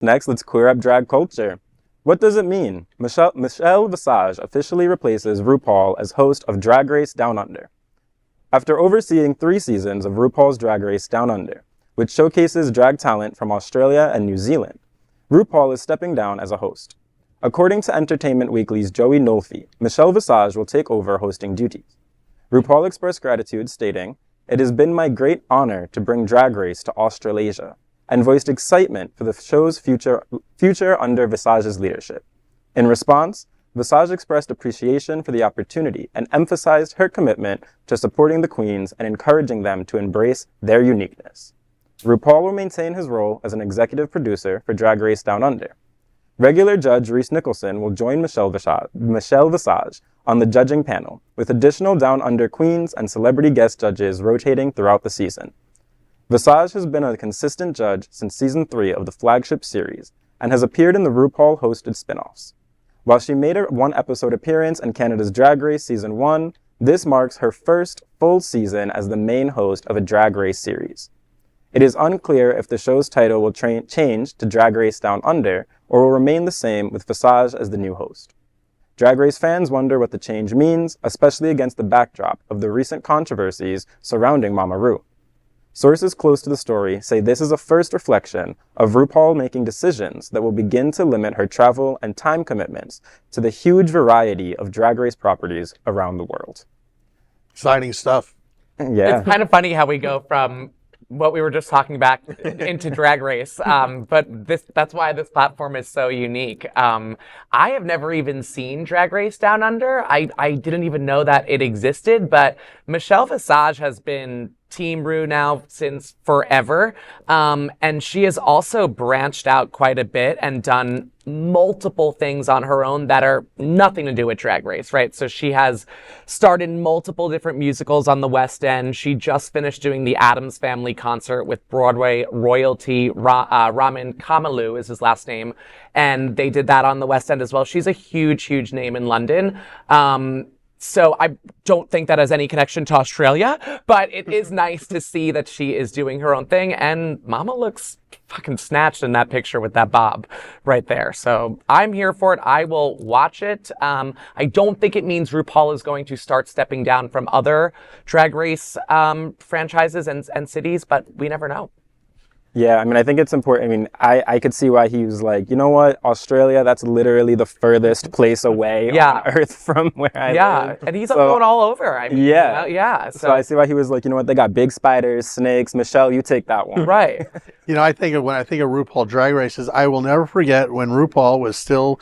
Next, let's queer up drag culture. What does it mean? Michelle Visage officially replaces RuPaul as host of Drag Race Down Under. After overseeing 3 seasons of RuPaul's Drag Race Down Under, which showcases drag talent from Australia and New Zealand, RuPaul is stepping down as a host. According to Entertainment Weekly's Joey Nolfi, Michelle Visage will take over hosting duties. RuPaul expressed gratitude, stating, "It has been my great honor to bring Drag Race to Australasia," and voiced excitement for the show's future under Visage's leadership. In response, Visage expressed appreciation for the opportunity and emphasized her commitment to supporting the queens and encouraging them to embrace their uniqueness. RuPaul will maintain his role as an executive producer for Drag Race Down Under. Regular judge Rhys Nicholson will join Michelle Visage on the judging panel, with additional Down Under queens and celebrity guest judges rotating throughout the season. Visage has been a consistent judge since season 3 of the flagship series and has appeared in the RuPaul-hosted spinoffs. While she made a 1-episode appearance in Canada's Drag Race Season 1, this marks her first full season as the main host of a Drag Race series. It is unclear if the show's title will change to Drag Race Down Under or will remain the same with Visage as the new host. Drag Race fans wonder what the change means, especially against the backdrop of the recent controversies surrounding Mama Ru. Sources close to the story say this is a first reflection of RuPaul making decisions that will begin to limit her travel and time commitments to the huge variety of Drag Race properties around the world. Exciting stuff. Yeah. It's kind of funny how we go from what we were just talking about into Drag Race, but that's why this platform is so unique. I have never even seen Drag Race Down Under. I didn't even know that it existed, but Michelle Visage has been Team Ru now since forever, and she has also branched out quite a bit and done multiple things on her own that are nothing to do with Drag Race, right? So she has started multiple different musicals on the West End. She just finished doing the Addams Family concert with Broadway royalty. Ramin Kamalu is his last name, and they did that on the West End as well. She's a huge, huge name in London. So I don't think that has any connection to Australia, but it is nice to see that she is doing her own thing. And Mama looks fucking snatched in that picture with that bob right there. So I'm here for it. I will watch it. I don't think it means RuPaul is going to start stepping down from other Drag Race franchises and cities, but we never know. Yeah, I mean, I think it's important. I mean, I could see why he was like, you know what, Australia, that's literally the furthest place away on Earth from where I live. Yeah, and he's going all over. I mean, yeah. Yeah. So I see why he was like, you know what, they got big spiders, snakes. Michelle, you take that one. Right. You know, when I think of RuPaul Drag Races, I will never forget when RuPaul was still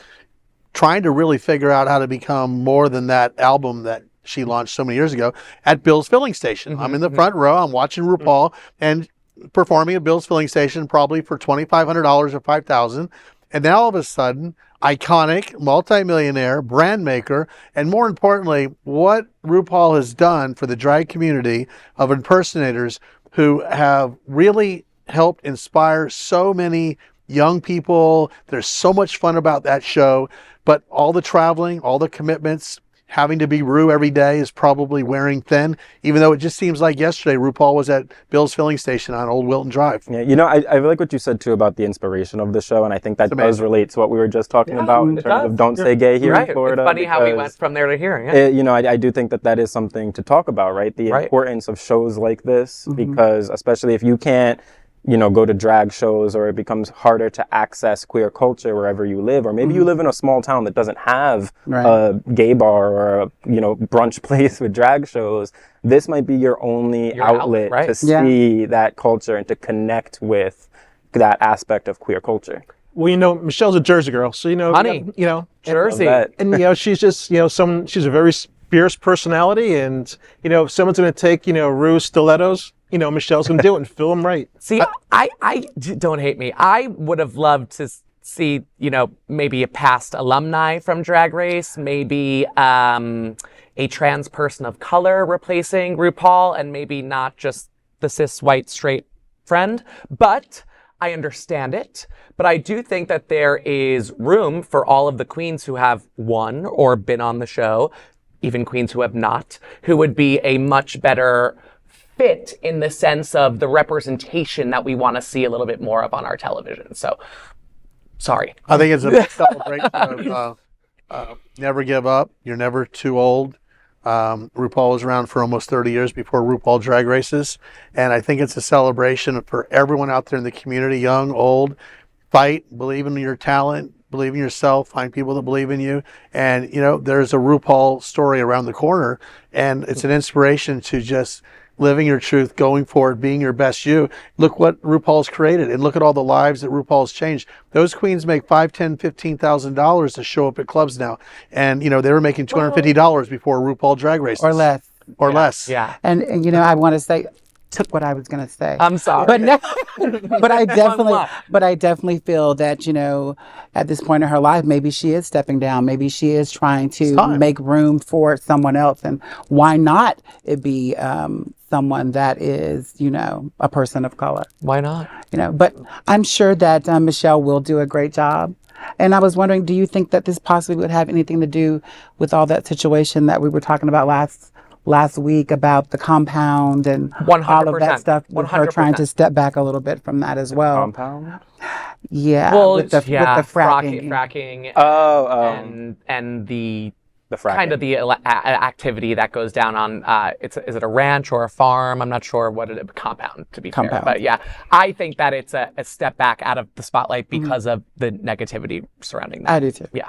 trying to really figure out how to become more than that album that she launched so many years ago at Bill's Filling Station. Mm-hmm. I'm in the front row. I'm watching RuPaul and performing at Bill's Filling Station probably for $2,500 or $5,000. And now all of a sudden, iconic, multimillionaire, brand maker, and more importantly, what RuPaul has done for the drag community of impersonators who have really helped inspire so many young people. There's so much fun about that show, but all the traveling, all the commitments, having to be Ru every day is probably wearing thin, even though it just seems like yesterday RuPaul was at Bill's Filling Station on Old Wilton Drive. Yeah, you know, I like what you said too about the inspiration of the show, and I think that does relate to what we were just talking about in terms of Don't Say Gay here in Florida. It's funny how we went from there to here. Yeah. You know, I do think that is something to talk about, right? The importance of shows like this, because especially if you can't, you know, go to drag shows, or it becomes harder to access queer culture wherever you live, or maybe you live in a small town that doesn't have a gay bar or a, you know, brunch place with drag shows. This might be your only outlet to see that culture and to connect with that aspect of queer culture. Well, you know, Michelle's a Jersey girl, so, you know, honey, you know, Jersey, and you know, she's just, you know, she's a very fierce personality, and, you know, if someone's going to take, you know, Ru's stilettos, you know, Michelle's going to do it and fill them right. See, I don't hate me. I would have loved to see, you know, maybe a past alumni from Drag Race, maybe a trans person of color replacing RuPaul, and maybe not just the cis white straight friend. But I understand it. But I do think that there is room for all of the queens who have won or been on the show, even queens who have not, who would be a much better fit in the sense of the representation that we want to see a little bit more of on our television. So Sorry. I think it's a celebration of never give up. You're never too old. RuPaul was around for almost 30 years before RuPaul Drag Races. And I think it's a celebration for everyone out there in the community, young, old. Fight, believe in your talent, believe in yourself, find people that believe in you. And, you know, there's a RuPaul story around the corner, and it's an inspiration to just living your truth, going forward, being your best you. Look what RuPaul's created, and look at all the lives that RuPaul's changed. Those queens make $5,000, $10,000, $15,000 to show up at clubs now. And, you know, they were making $250 before RuPaul Drag Races. Or less. Or less. Yeah. And you know, I want to say, took what I was going to say. I'm sorry. But no, but I definitely feel that, you know, at this point in her life, maybe she is stepping down. Maybe she is trying to make room for someone else. And why not it be someone that is, you know, a person of color? Why not? You know, but I'm sure that Michelle will do a great job. And I was wondering, do you think that this possibly would have anything to do with all that situation that we were talking about last week about the compound and 100%, all of that stuff, with her 100%. trying to step back a little bit from that as well? Compound? Yeah, Well, with the fracking. Fracking. And the fracking. kind of the activity that goes down on, is it a ranch or a farm? I'm not sure what it is. Compound, to be fair. But yeah, I think that it's a step back out of the spotlight because of the negativity surrounding that. I do too. Yeah.